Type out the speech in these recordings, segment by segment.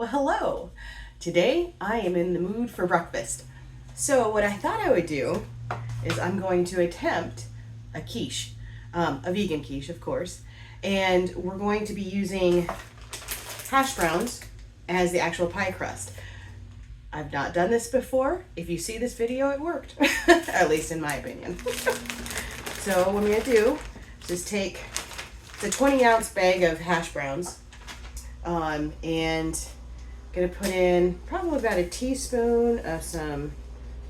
Well, hello. Today I am in the mood for breakfast. So what I thought I would do is I'm going to attempt a quiche, a vegan quiche, of course, and we're going to be using hash browns as the actual pie crust. I've not done this before. If you see this video, it worked, at least in my opinion. So what I'm going to do is just take the 20-ounce bag of hash browns and gonna put in probably about a teaspoon of some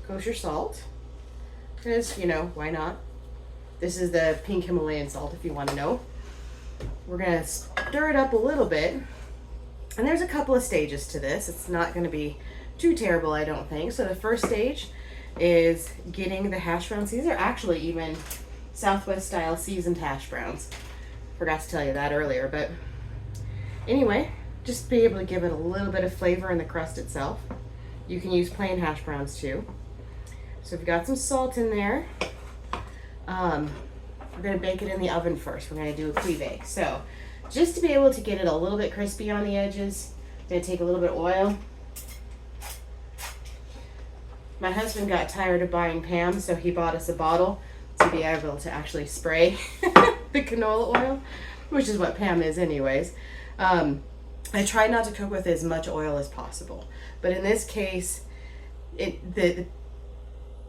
kosher salt, because why not. This is the pink Himalayan salt if you want to know. We're gonna stir it up a little bit, and there's a couple of stages to this. It's not going to be too terrible, I don't think. So the first stage is getting the hash browns. These are actually even Southwest style seasoned hash browns. Forgot to tell you that earlier, but anyway, just be able to give it a little bit of flavor in the crust itself. You can use plain hash browns too. So we've got some salt in there. We're going to bake it in the oven first. We're going to do a pre-bake. So just to be able to get it a little bit crispy on the edges, I'm going to take a little bit of oil. My husband got tired of buying Pam, so he bought us a bottle to be able to actually spray the canola oil, which is what Pam is anyways. I try not to cook with as much oil as possible, but in this case, the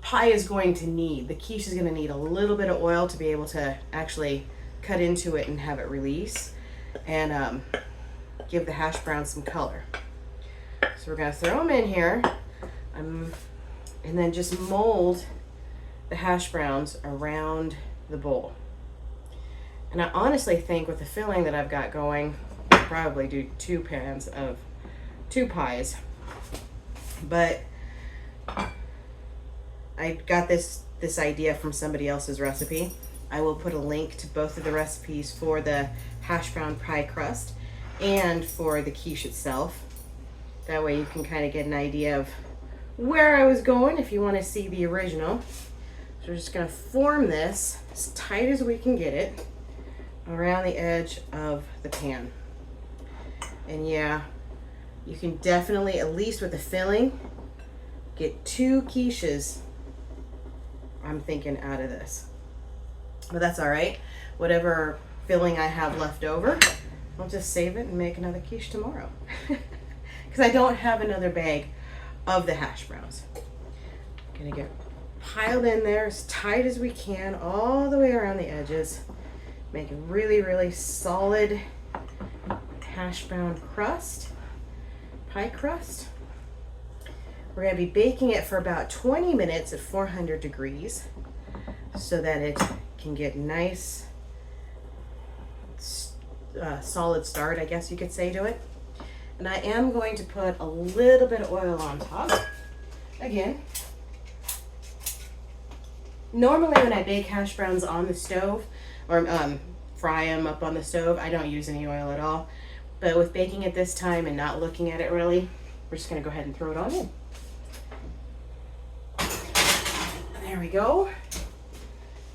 pie is going to need, the quiche is going to need a little bit of oil to be able to actually cut into it and have it release and give the hash browns some color. So we're going to throw them in here and then just mold the hash browns around the bowl. And I honestly think with the filling that I've got going, I'll probably do 2 pans of 2 pies. But I got this idea from somebody else's recipe. I will put a link to both of the recipes for the hash brown pie crust and for the quiche itself. That way you can kind of get an idea of where I was going if you want to see the original. So we're just going to form this as tight as we can get it around the edge of the pan. And yeah, you can definitely, at least with the filling, get 2 quiches, I'm thinking, out of this. But that's all right. Whatever filling I have left over, I'll just save it and make another quiche tomorrow. Because I don't have another bag of the hash browns. I'm gonna get piled in there as tight as we can all the way around the edges. Make a really, really solid hash brown crust, pie crust. We're going to be baking it for about 20 minutes at 400 degrees so that it can get nice, solid start, I guess you could say, to it. And I am going to put a little bit of oil on top. Again, normally when I bake hash browns on the stove, or fry them up on the stove, I don't use any oil at all. But with baking it this time and not looking at it really, we're just going to go ahead and throw it on in. There we go.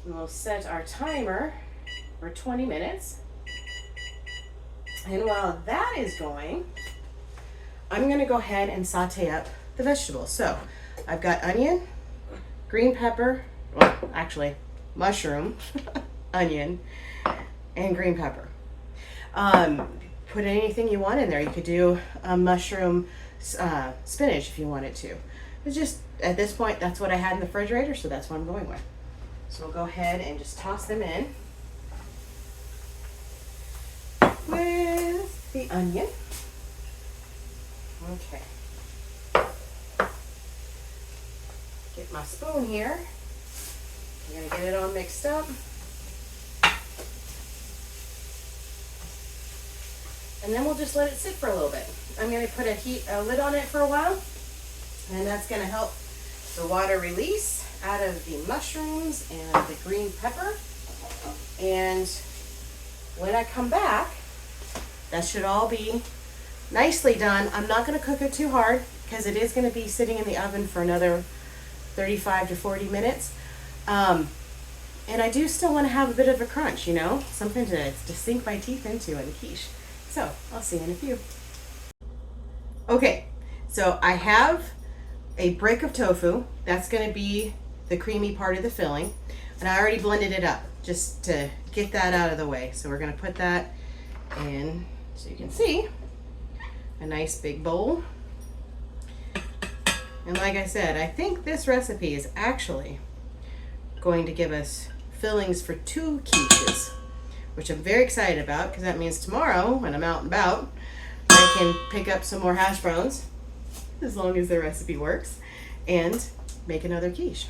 And we'll set our timer for 20 minutes. And while that is going, I'm going to go ahead and saute up the vegetables. So I've got onion, green pepper, well, actually mushroom, onion, and green pepper. Put anything you want in there. You could do a mushroom spinach if you wanted to. It's just, at this point, that's what I had in the refrigerator, so that's what I'm going with. So we'll go ahead and just toss them in with the onion. Okay. Get my spoon here. I'm going to get it all mixed up. And then we'll just let it sit for a little bit. I'm going to put a lid on it for a while, and that's going to help the water release out of the mushrooms and the green pepper. And when I come back, that should all be nicely done. I'm not going to cook it too hard because it is going to be sitting in the oven for another 35 to 40 minutes. And I do still want to have a bit of a crunch, something to sink my teeth into in the quiche. So I'll see you in a few. Okay, so I have a brick of tofu. That's going to be the creamy part of the filling. And I already blended it up just to get that out of the way. So we're going to put that in, so you can see, a nice big bowl. And like I said, I think this recipe is actually going to give us fillings for 2 quiches, which I'm very excited about because that means tomorrow when I'm out and about, I can pick up some more hash browns, as long as the recipe works, and make another quiche.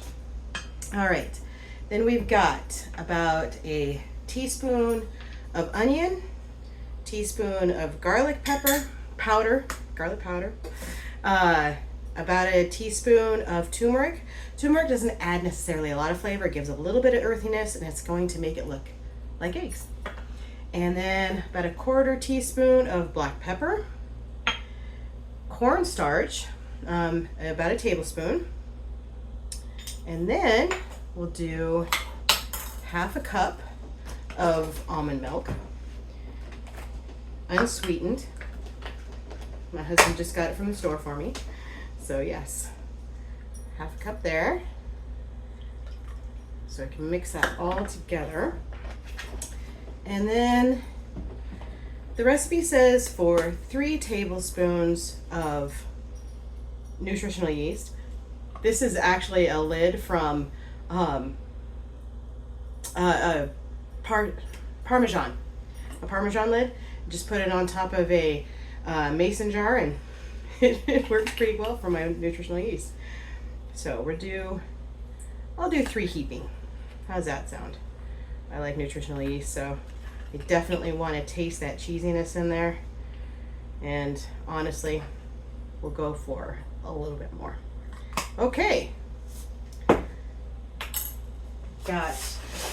All right, then we've got about a teaspoon of onion, teaspoon of garlic powder, about a teaspoon of turmeric. Turmeric doesn't add necessarily a lot of flavor. It gives a little bit of earthiness, and it's going to make it look like eggs. And then about a 1/4 teaspoon of black pepper, cornstarch, about a tablespoon, and then we'll do 1/2 cup of almond milk, unsweetened. My husband just got it from the store for me, so yes, 1/2 cup there. So I can mix that all together. And then the recipe says for 3 tablespoons of nutritional yeast. This is actually a lid from Parmesan. A Parmesan lid. Just put it on top of a mason jar, and it works pretty well for my nutritional yeast. So I'll do 3 heaping. How's that sound? I like nutritional yeast, so you definitely want to taste that cheesiness in there. And honestly, we'll go for a little bit more. Okay. Got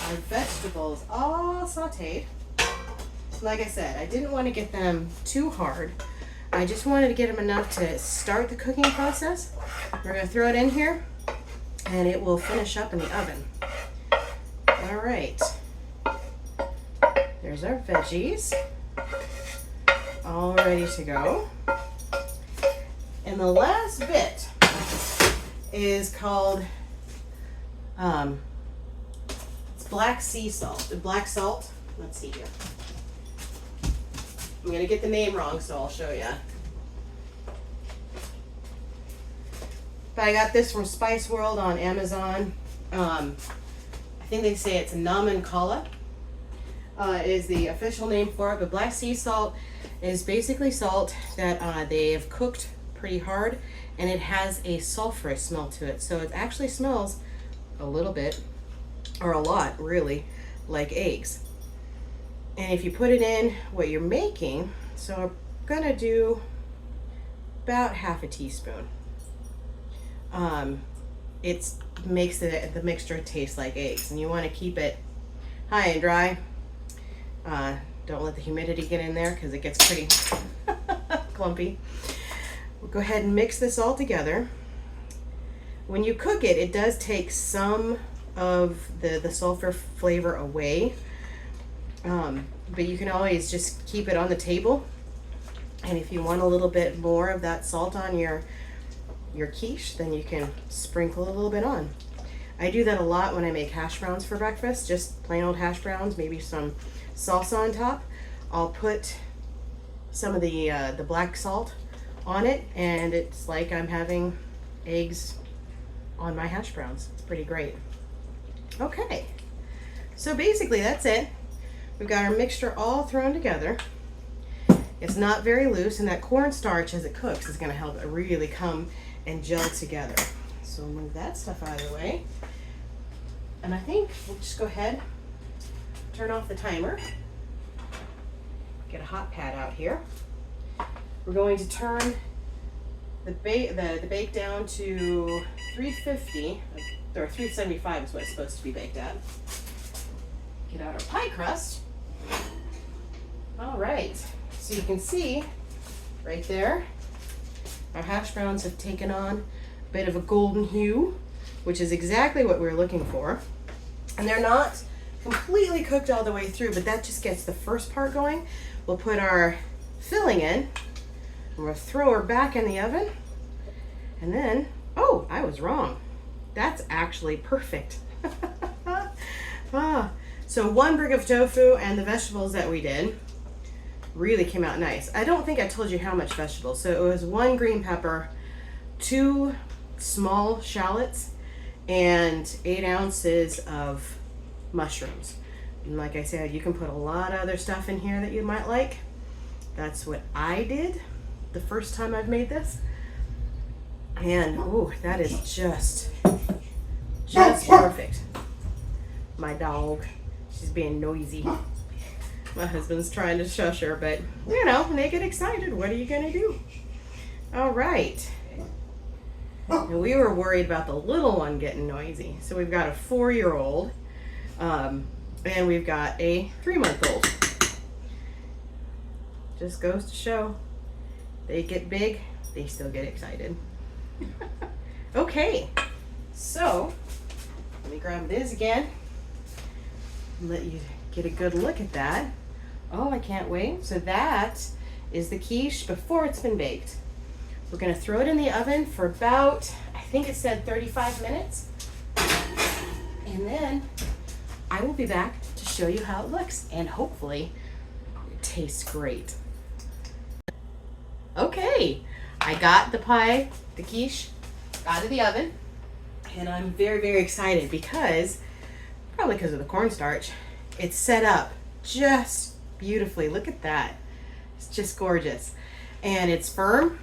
our vegetables all sauteed. Like I said, I didn't want to get them too hard. I just wanted to get them enough to start the cooking process. We're going to throw it in here, and it will finish up in the oven. All right. There's our veggies, all ready to go. And the last bit is called it's black sea salt. Black salt. Let's see here. I'm gonna get the name wrong, so I'll show you. But I got this from Spice World on Amazon. I think they say it's Naman Kala. Is the official name for it, but black sea salt is basically salt that they have cooked pretty hard, and it has a sulfurous smell to it. So it actually smells a little bit, or a lot really, like eggs. And if you put it in what you're making, so I'm gonna do about 1/2 teaspoon. It makes the mixture taste like eggs, and you want to keep it high and dry. Don't let the humidity get in there because it gets pretty clumpy. We'll go ahead and mix this all together. When you cook it, it does take some of the sulfur flavor away, but you can always just keep it on the table. And if you want a little bit more of that salt on your quiche, then you can sprinkle a little bit on. I do that a lot when I make hash browns for breakfast, just plain old hash browns, maybe some salsa on top. I'll put some of the black salt on it, and it's like I'm having eggs on my hash browns. It's pretty great. Okay, so basically that's it. We've got our mixture all thrown together. It's not very loose, and that cornstarch as it cooks is going to help it really come and gel together. So we'll move that stuff out of the way. And I think we'll just go ahead, turn off the timer, get a hot pad out here. We're going to turn the bake down to 350, or 375 is what it's supposed to be baked at. Get out our pie crust. All right, so you can see right there, our hash browns have taken on a bit of a golden hue, which is exactly what we're looking for. And they're not completely cooked all the way through, but that just gets the first part going. We'll put our filling in, I'm gonna throw her back in the oven. And then, oh, I was wrong. That's actually perfect. So 1 brick of tofu and the vegetables that we did really came out nice. I don't think I told you how much vegetables. So it was 1 green pepper, 2 small shallots, and 8 ounces of mushrooms. And like I said, you can put a lot of other stuff in here that you might like. That's what I did the first time I've made this. And oh, that is just perfect. My dog, she's being noisy. My husband's trying to shush her, but you know, when they get excited, what are you gonna do? All right. And we were worried about the little one getting noisy. So we've got a 4-year-old, and we've got a 3-month-old. Just goes to show, they get big, they still get excited. Okay, so let me grab this again and let you get a good look at that. Oh, I can't wait. So that is the quiche before it's been baked. We're gonna throw it in the oven for about, I think it said 35 minutes. And then I will be back to show you how it looks, and hopefully it tastes great. Okay, I got the pie, the quiche, out of the oven, and I'm very, very excited because, probably because of the cornstarch, it's set up just beautifully. Look at that. It's just gorgeous. And it's firm,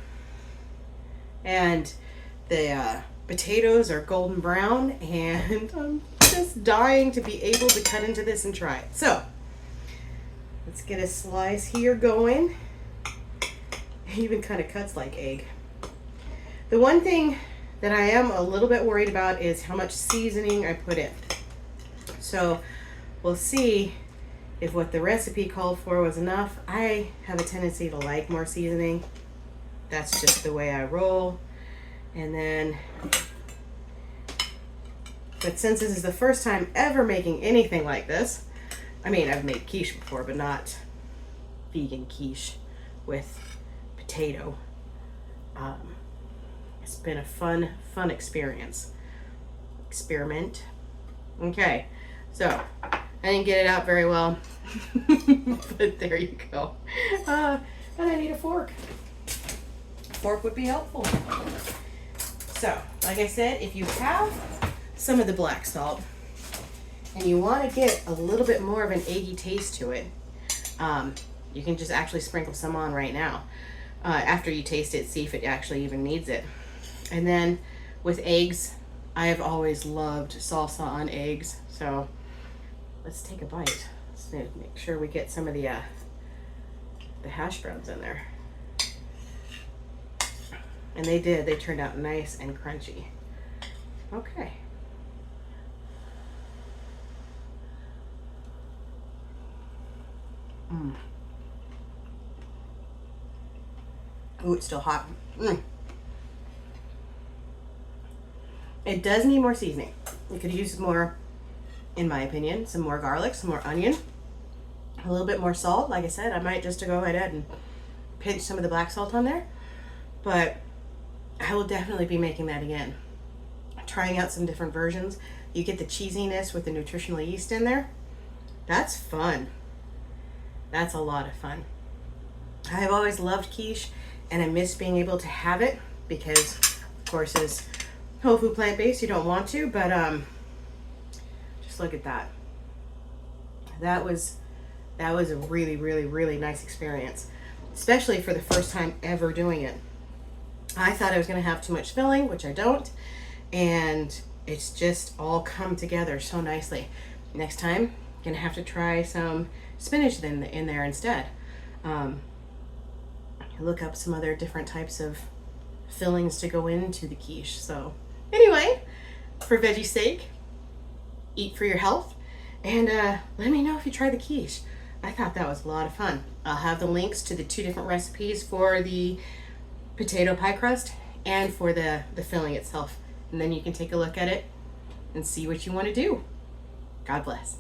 and the potatoes are golden brown, and I'm just dying to be able to cut into this and try it. So, let's get a slice here going. It even kind of cuts like egg. The one thing that I am a little bit worried about is how much seasoning I put in. So we'll see if what the recipe called for was enough. I have a tendency to like more seasoning. That's just the way I roll. And then, but since this is the first time ever making anything like this, I mean, I've made quiche before, but not vegan quiche with potato. It's been a fun experiment. Okay, so I didn't get it out very well, but there you go. And I need a fork. A fork would be helpful. So, like I said, if you have some of the black salt and you want to get a little bit more of an eggy taste to it, you can just actually sprinkle some on right now. After you taste it, see if it actually even needs it. And then with eggs, I have always loved salsa on eggs. So let's take a bite. Let's make sure we get some of the hash browns in there. And they did. They turned out nice and crunchy. Okay. Ooh, it's still hot. It does need more seasoning. You could use more, in my opinion, some more garlic, some more onion, a little bit more salt. Like I said, I might just go ahead and pinch some of the black salt on there, but I will definitely be making that again. Trying out some different versions. You get the cheesiness with the nutritional yeast in there. That's fun. That's a lot of fun. I've always loved quiche, and I miss being able to have it because, of course, as whole food plant-based, you don't want to, but just look at that. That was a really, really, really nice experience, especially for the first time ever doing it. I thought I was going to have too much filling, which I don't, and it's just all come together so nicely. Next time, I'm going to have to try some spinach in there instead. Look up some other different types of fillings to go into the quiche. So anyway, for veggie's sake, eat for your health, and let me know if you try the quiche. I thought that was a lot of fun. I'll have the links to the 2 different recipes for the potato pie crust and for the filling itself, and then you can take a look at it and see what you want to do. God bless.